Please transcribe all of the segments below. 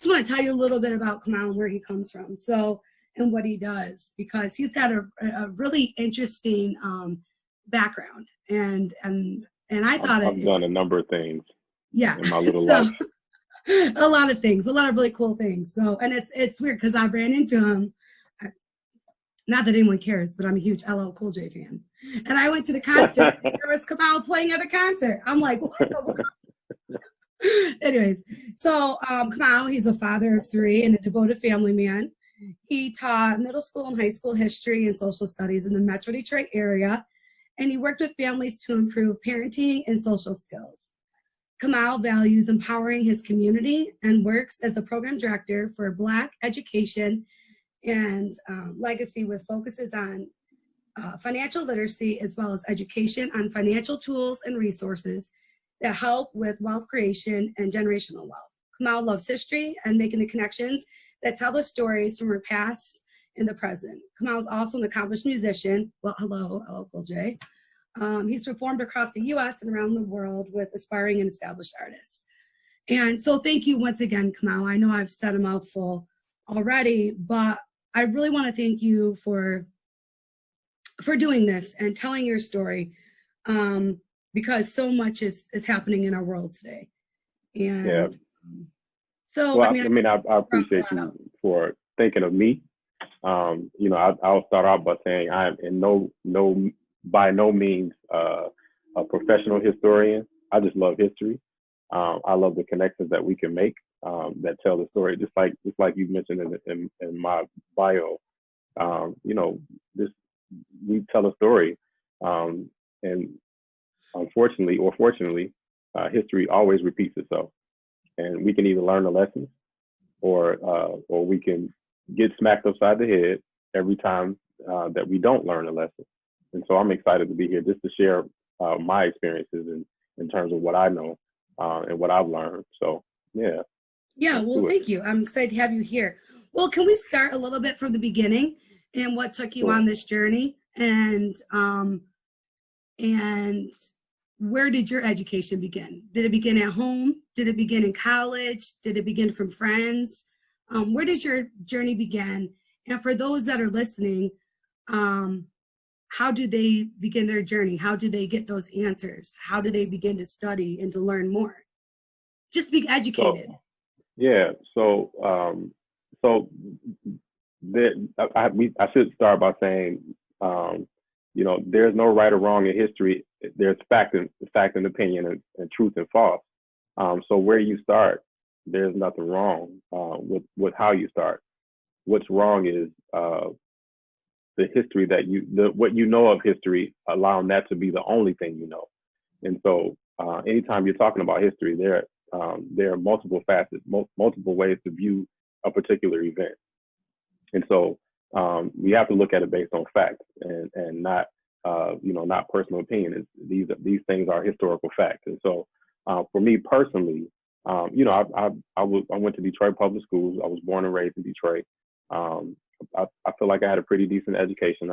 just want to tell you a little bit about Kamal and where he comes from. So, and what he does, because he's got a really interesting background. And I thought I've done a number of things yeah. in my little So life. a lot of things, a lot of really cool things. So, and it's weird because I ran into him. Not that anyone cares, but I'm a huge LL Cool J fan. And I went to the concert. There was Kamal playing at the concert. I'm like, what the world? Anyways, so Kamal, he's a father of 3 and a devoted family man. He taught middle school and high school history and social studies in the Metro Detroit area, and he worked with families to improve parenting and social skills. Kamal values empowering his community and works as the program director for Black education and legacy, with focuses on financial literacy as well as education on financial tools and resources that help with wealth creation and generational wealth. Kamal loves history and making the connections that tell the stories from her past and the present. Kamal is also an accomplished musician. Well, hello, LL Cool J. He's performed across the US and around the world with aspiring and established artists. And so thank you once again, Kamal. I know I've said a mouthful already, but I really want to thank you for doing this and telling your story, because so much is happening in our world today. And Yeah. So, well, I appreciate you for thinking of me. I'll start out by saying I am in by no means a professional historian. I just love history. I love the connections that we can make that tell the story. Just like you mentioned in my bio, we tell a story, and unfortunately or fortunately, history always repeats itself, and we can either learn the lessons or we can get smacked upside the head every time that we don't learn a lesson. And so I'm excited to be here just to share my experiences in terms of what I know and what I've learned. So, yeah. Yeah, well, thank you. I'm excited to have you here. Well, can we start a little bit from the beginning and what took you on this journey? And where did your education begin? Did it begin at home? Did it begin in college? Did it begin from friends? Where did your journey begin? And for those that are listening, how do they begin their journey? How do they get those answers? How do they begin to study and to learn more? Just be educated. I should start by saying, there's no right or wrong in history. There's fact and opinion and truth and false. So where you start, there's nothing wrong with how you start. What's wrong is the history what you know of history, allowing that to be the only thing you know. And so anytime you're talking about history, there are multiple facets, multiple ways to view a particular event. And so we have to look at it based on facts and not not personal opinion. These things are historical facts. And so for me personally, I went to Detroit public schools. I was born and raised in Detroit. I feel like I had a pretty decent education.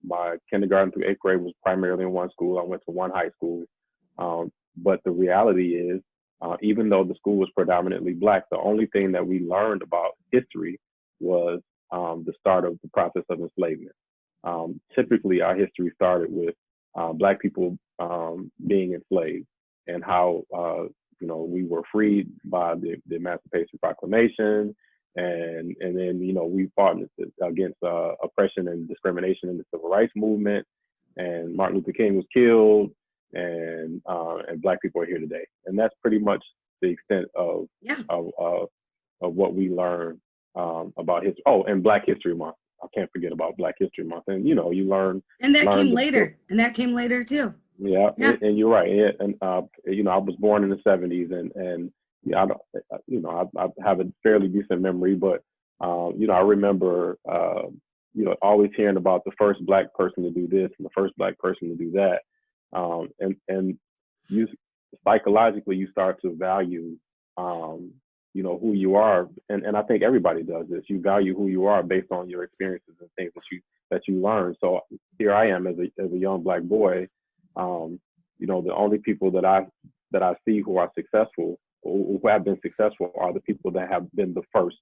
My kindergarten through 8th grade was primarily in one school. I went to one high school. But the reality is, even though the school was predominantly Black, the only thing that we learned about history was the start of the process of enslavement. Typically, our history started with Black people being enslaved and how we were freed by the Emancipation Proclamation, and then we fought against oppression and discrimination in the Civil Rights Movement, and Martin Luther King was killed, and Black people are here today. And that's pretty much the extent of what we learn about history. Oh, and Black History Month. I can't forget about Black History Month. And you learn. And that came later. And that came later too. Yeah. And you're right. And I was born in the 70s, and I have a fairly decent memory, but I remember always hearing about the first Black person to do this and the first Black person to do that. And you psychologically you start to value who you are, and I think everybody does this. You value who you are based on your experiences and things that you learn. So here I am as a young Black boy. The only people that I see who are successful who have been successful are the people that have been the first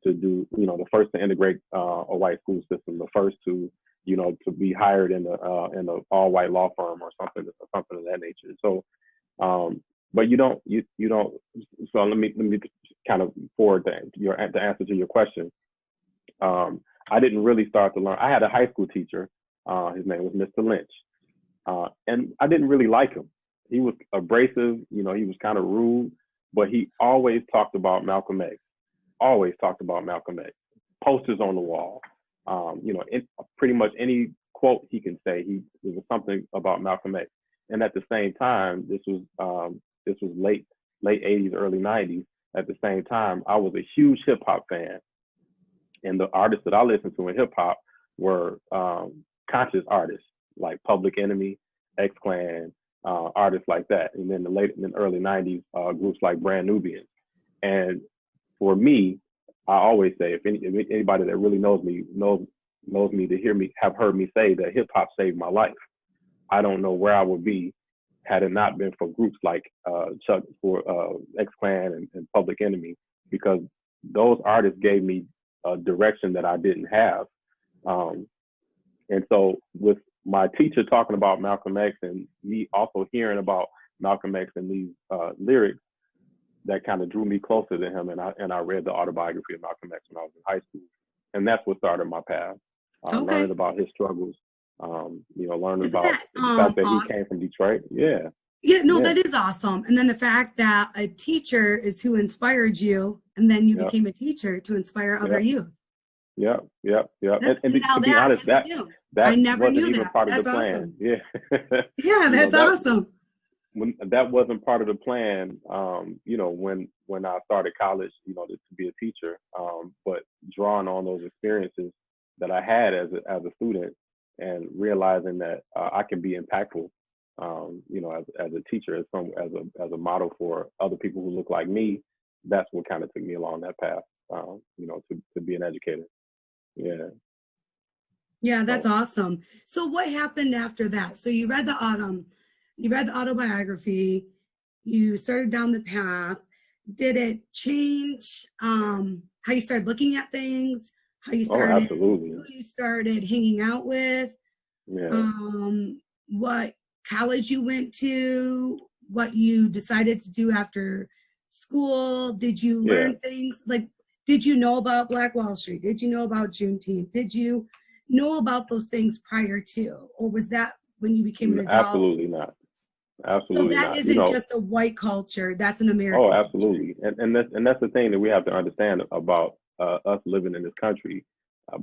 to do, the first to integrate a white school system, the first to, to be hired in a all white law firm or something of that nature. So, but you don't. So let me kind of forward the answer to your question. I didn't really start to learn. I had a high school teacher. His name was Mr. Lynch, and I didn't really like him. He was abrasive. He was kind of rude, but he always talked about Malcolm X. Always talked about Malcolm X. Posters on the wall. Pretty much any quote he can say, there was something about Malcolm X. And at the same time, this was late 80s, early 90s. At the same time, I was a huge hip hop fan. And the artists that I listened to in hip hop were conscious artists like Public Enemy, X Clan, artists like that. And then in the early 90s, groups like Brand Nubians. And for me, I always say, if anybody that really knows me to have heard me say that hip hop saved my life. I don't know where I would be had it not been for groups like X Clan and Public Enemy, because those artists gave me a direction that I didn't have. And so with my teacher talking about Malcolm X and me also hearing about Malcolm X and these lyrics, that kind of drew me closer to him. And I read the autobiography of Malcolm X when I was in high school. And that's what started my path. Learning about his struggles, learning about the fact that he came from Detroit. Yeah. Yeah, no, that is awesome. And then the fact that a teacher is who inspired you, and then you became a teacher to inspire other youth. Yeah. And to be honest, that I never wasn't knew even that. part of That's the plan. awesome. Yeah. Yeah, that's awesome. When that wasn't part of the plan, when I started college, to be a teacher, but drawing on those experiences that I had as a student and realizing that I can be impactful, as a teacher, as a model for other people who look like me. That's what kind of took me along that path, to be an educator. Yeah. Yeah, that's awesome. So what happened after that? So you read the autobiography, you started down the path. Did it change how you started looking at things? How you started, absolutely. who you started hanging out with? Yeah. What college you went to? What you decided to do after school? Did you learn things? Like, did you know about Black Wall Street? Did you know about Juneteenth? Did you know about those things prior to? Or was that when you became an adult? Absolutely not. Absolutely not. So that isn't just a white culture, that's an American culture. Absolutely. And that's the thing that we have to understand about us living in this country,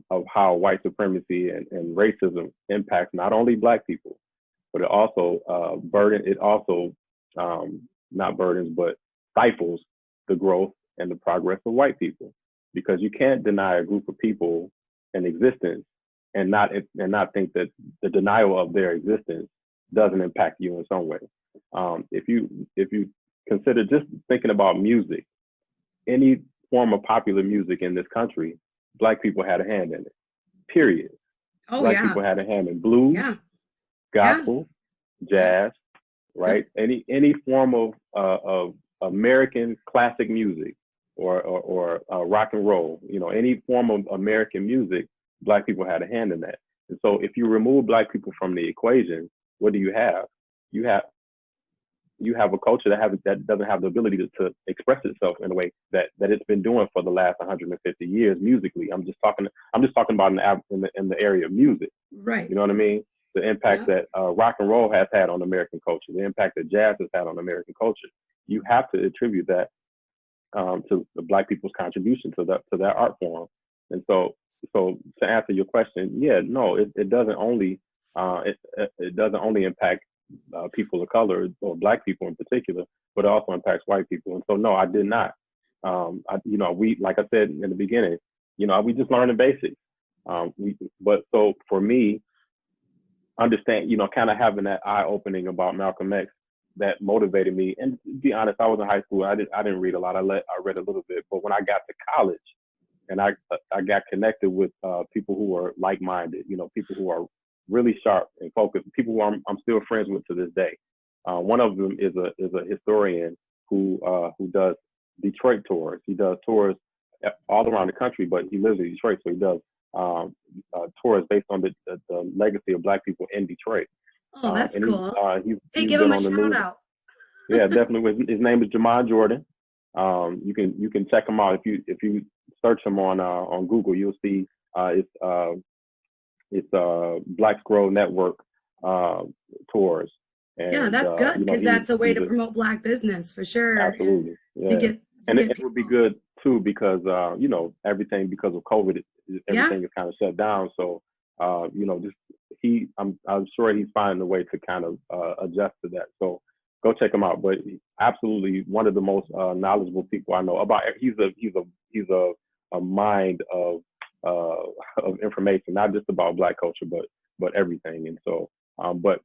of how white supremacy and racism impacts not only Black people, but it also not burdens, but stifles the growth and the progress of white people. Because you can't deny a group of people an existence and not think that the denial of their existence doesn't impact you in some way. If you consider just thinking about music, any form of popular music in this country, Black people had a hand in it. Period. Black people had a hand in blues, gospel, jazz, right? Any form of American classic music or rock and roll, any form of American music, Black people had a hand in that. And so if you remove Black people from the equation, what do you have? You have a culture that doesn't have the ability to express itself in a way that it's been doing for the last 150 years musically. I'm just talking about in the area of music. Right. You know what I mean? The impact that rock and roll has had on American culture, the impact that jazz has had on American culture. You have to attribute that to the Black people's contribution to that art form. And so to answer your question, it doesn't only impact people of color or Black people in particular, but it also impacts white people. And so no, I did not. We, like I said in the beginning, we just learned the basics. But so for me, understand, kind of having that eye opening about Malcolm X, that motivated me. And to be honest, I was in high school. I didn't read a lot. I read a little bit. But when I got to college, and I got connected with people who are like-minded, people who are really sharp and focused, people who I'm still friends with to this day. One of them is a historian who does Detroit tours. He does tours all around the country, but he lives in Detroit, so he does tours based on the legacy of Black people in Detroit. Oh, that's cool. He's Hey, he's give been him a on the shout news. out. Yeah, definitely. His name is Jamon Jordan. You can check him out if you search him on Google. You'll see it's Black Scroll Network tours. And, Yeah, that's good, because that's a way to promote Black business for sure. Absolutely, yeah. And it would be good too because everything, because of COVID, everything is kind of shut down. So I'm sure he's finding a way to kind of adjust to that. So go check him out. But absolutely one of the most knowledgeable people I know about. He's a mind of information, not just about Black culture, but everything. And so, but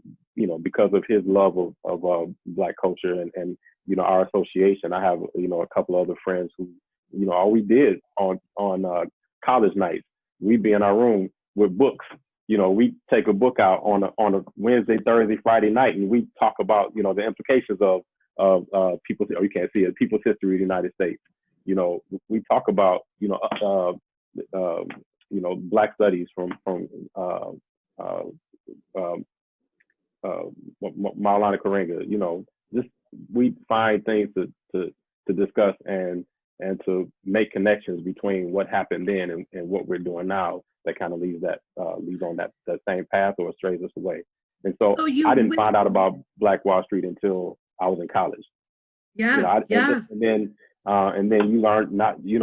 because of his love of Black culture and our association, I have a couple of other friends who all we did on college nights, we'd be in our room with books. We take a book out on a Wednesday, Thursday, Friday night, and we talk about the implications of people's, you can't see it, people's history of the United States. We talk about Black studies from Maulana Karenga. Just we find things to discuss and to make connections between what happened then and what we're doing now, that kind of leads on that same path or strays us away. And so I didn't find out about Black Wall Street until I was in college. And then you learn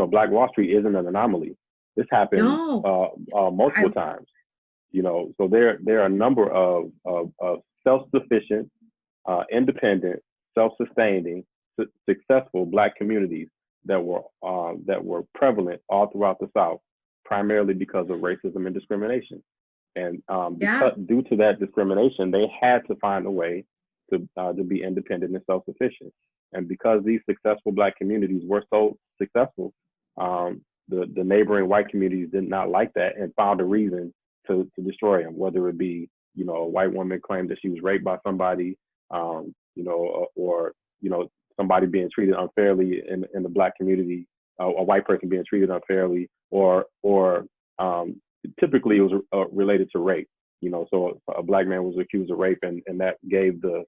Black Wall Street isn't an anomaly. This happened multiple times. So there are a number of self-sufficient, independent, self-sustaining, successful Black communities that were prevalent all throughout the South, primarily because of racism and discrimination. And due to that discrimination, they had to find a way to be independent and self-sufficient. And because these successful Black communities were so successful, the neighboring white communities did not like that and found a reason to destroy them, whether it be a white woman claimed that she was raped by somebody, or somebody being treated unfairly in the Black community, a white person being treated unfairly, or typically it was related to rape. So a Black man was accused of rape, and that gave the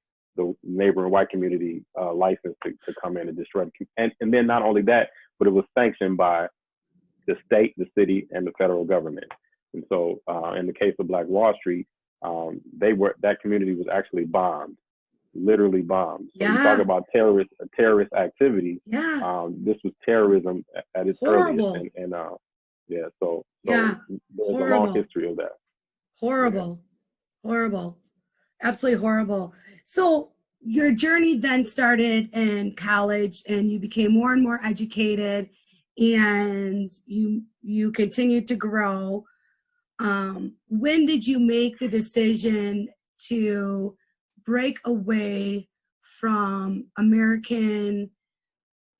neighboring white community license to come in and destroy the, and then not only that, but it was sanctioned by the state, the city, and the federal government. And so in the case of Black Wall Street, that community was actually bombed, literally bombed. So you talk about terrorist activity. This was terrorism at its earliest, and so there's a long history of that. Horrible, absolutely horrible. So your journey then started in college, and you became more and more educated, and you continued to grow. When did you make the decision to break away from American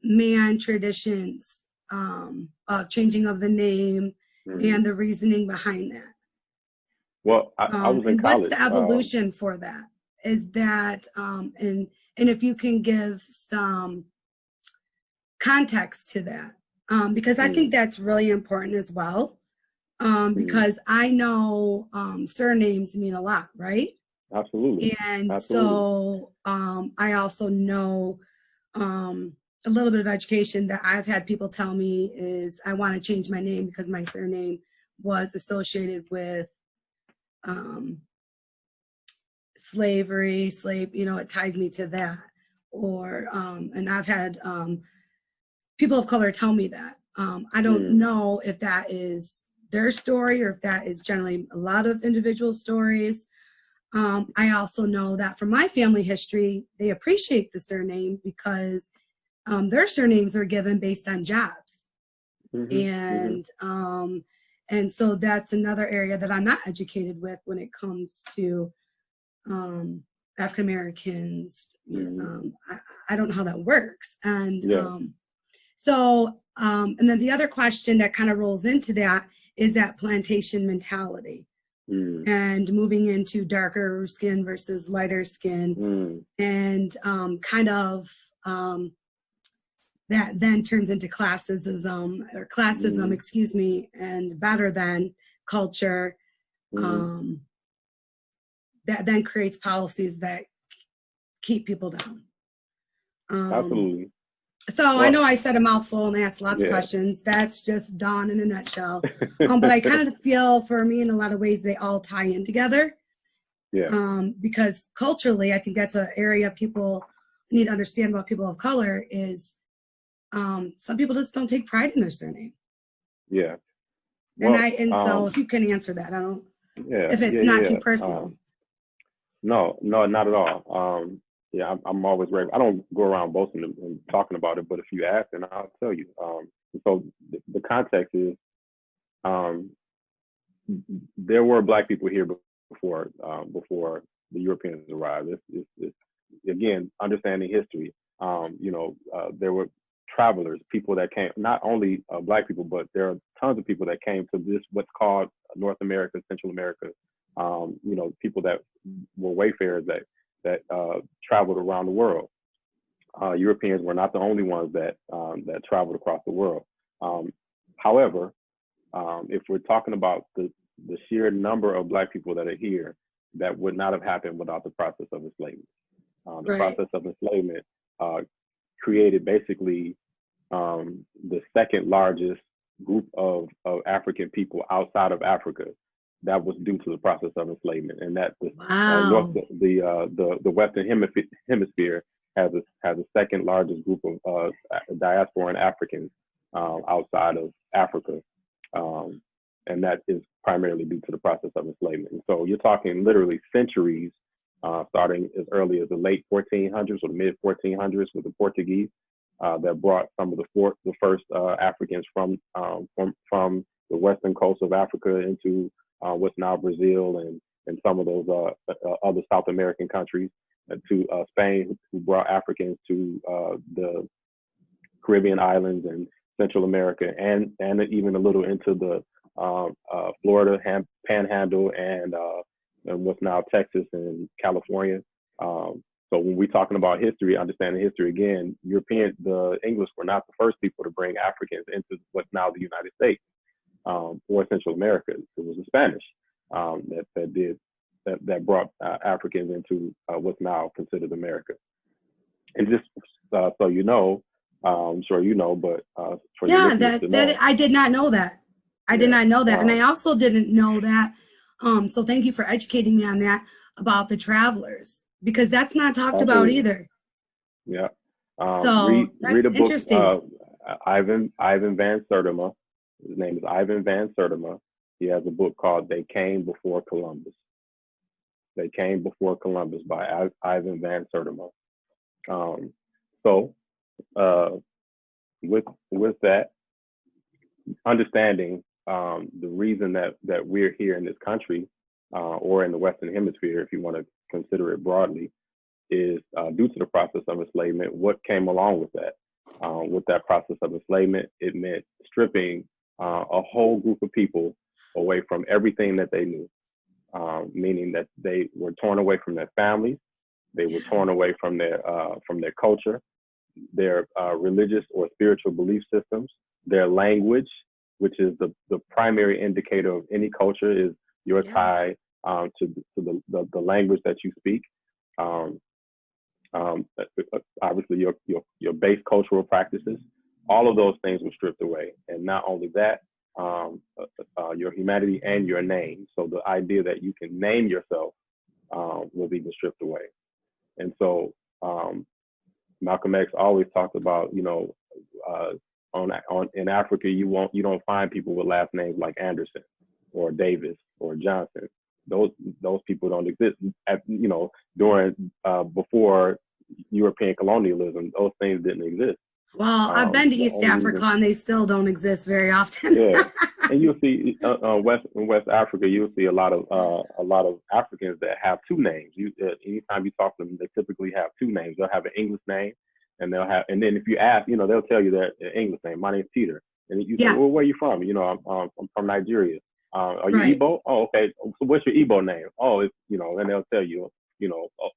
man traditions of changing of the name and the reasoning behind that? Well, I was in and college. What's the evolution for that? Is that and if you can give some context to that, because I think that's really important as well. Because I know surnames mean a lot, right? Absolutely. And so I also know a little bit of education that I've had people tell me is I want to change my name because my surname was associated with slavery, it ties me to that. Or, and I've had people of color tell me that. I don't know if that is their story or if that is generally a lot of individual stories. I also know that from my family history, they appreciate the surname because their surnames are given based on jobs. And so that's another area that I'm not educated with when it comes to African Americans. I don't know how that works. And and then the other question that kind of rolls into that is that plantation mentality and moving into darker skin versus lighter skin and kind of that then turns into classism, excuse me, and better than culture, that then creates policies that keep people down. Absolutely. So well, I know I said a mouthful and asked lots of questions. That's just Dawn in a nutshell. But I kind of feel, for me, in a lot of ways, they all tie in together. Yeah. Because culturally, I think that's an area people need to understand about people of color is some people just don't take pride in their surname. Yeah. Well, so if you can answer that, I don't. Yeah. If it's not too personal. No, not at all. Yeah, I'm always ready. I don't go around boasting and talking about it, but if you ask, then I'll tell you. So the context is, there were Black people here before the Europeans arrived. It's again, understanding history. There were travelers, people that came, not only Black people, but there are tons of people that came to this, what's called North America, Central America. People that were wayfarers that traveled around the world. Europeans were not the only ones that traveled across the world. However, if we're talking about the sheer number of Black people that are here, that would not have happened without the process of enslavement. The process of enslavement created basically the second largest group of African people outside of Africa. That was due to the process of enslavement, and that the Western Hemisphere has a second largest group of diasporan Africans outside of Africa, and that is primarily due to the process of enslavement. And so you're talking literally centuries, starting as early as the late 1400s or the mid 1400s with the Portuguese, that brought some of the first Africans from the western coast of Africa into what's now Brazil and some of those other South American countries, to Spain, who brought Africans to the Caribbean islands and Central America, and even a little into the Florida Panhandle and what's now Texas and California. So when we're talking about history, understanding history again, the English were not the first people to bring Africans into what's now the United States. Or Central America. It was the Spanish that brought Africans into what's now considered America. And just so you know, I'm sure you know, but for that I did not know that. I did not know that, and I also didn't know that. So thank you for educating me on that about the travelers, because that's not talked about either. Yeah. So read a book. Interesting. Ivan Van Sertima. His name is Ivan Van Sertima. He has a book called They Came Before Columbus. They Came Before Columbus by Ivan Van Sertima. With that, understanding the reason that we're here in this country, or in the Western Hemisphere, if you want to consider it broadly, is due to the process of enslavement. What came along with that? With that process of enslavement, it meant stripping a whole group of people away from everything that they knew, meaning that they were torn away from their families, they were torn away from their culture, their religious or spiritual belief systems, their language, which is the primary indicator of any culture, is your tie to the language that you speak. Obviously your base cultural practices. All of those things were stripped away. And not only that, your humanity and your name. So the idea that you can name yourself was even stripped away. And so Malcolm X always talked about, in Africa, you don't find people with last names like Anderson or Davis or Johnson. Those people don't exist. Before European colonialism, those things didn't exist. Well, I've been to East Africa and they still don't exist very often. And you'll see in West Africa, you'll see a lot of Africans that have two names. Anytime you talk to them, they typically have two names. They'll have an English name, and then if you ask, they'll tell you their English name. My name's Peter, and you say, well, where are you from? I'm from Nigeria. Are you Igbo? Oh, okay. So what's your Igbo name? Oh, it's and they'll tell you,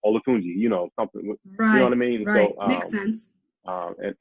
Olatunji, something. Right. You know what I mean? Right. So makes sense. And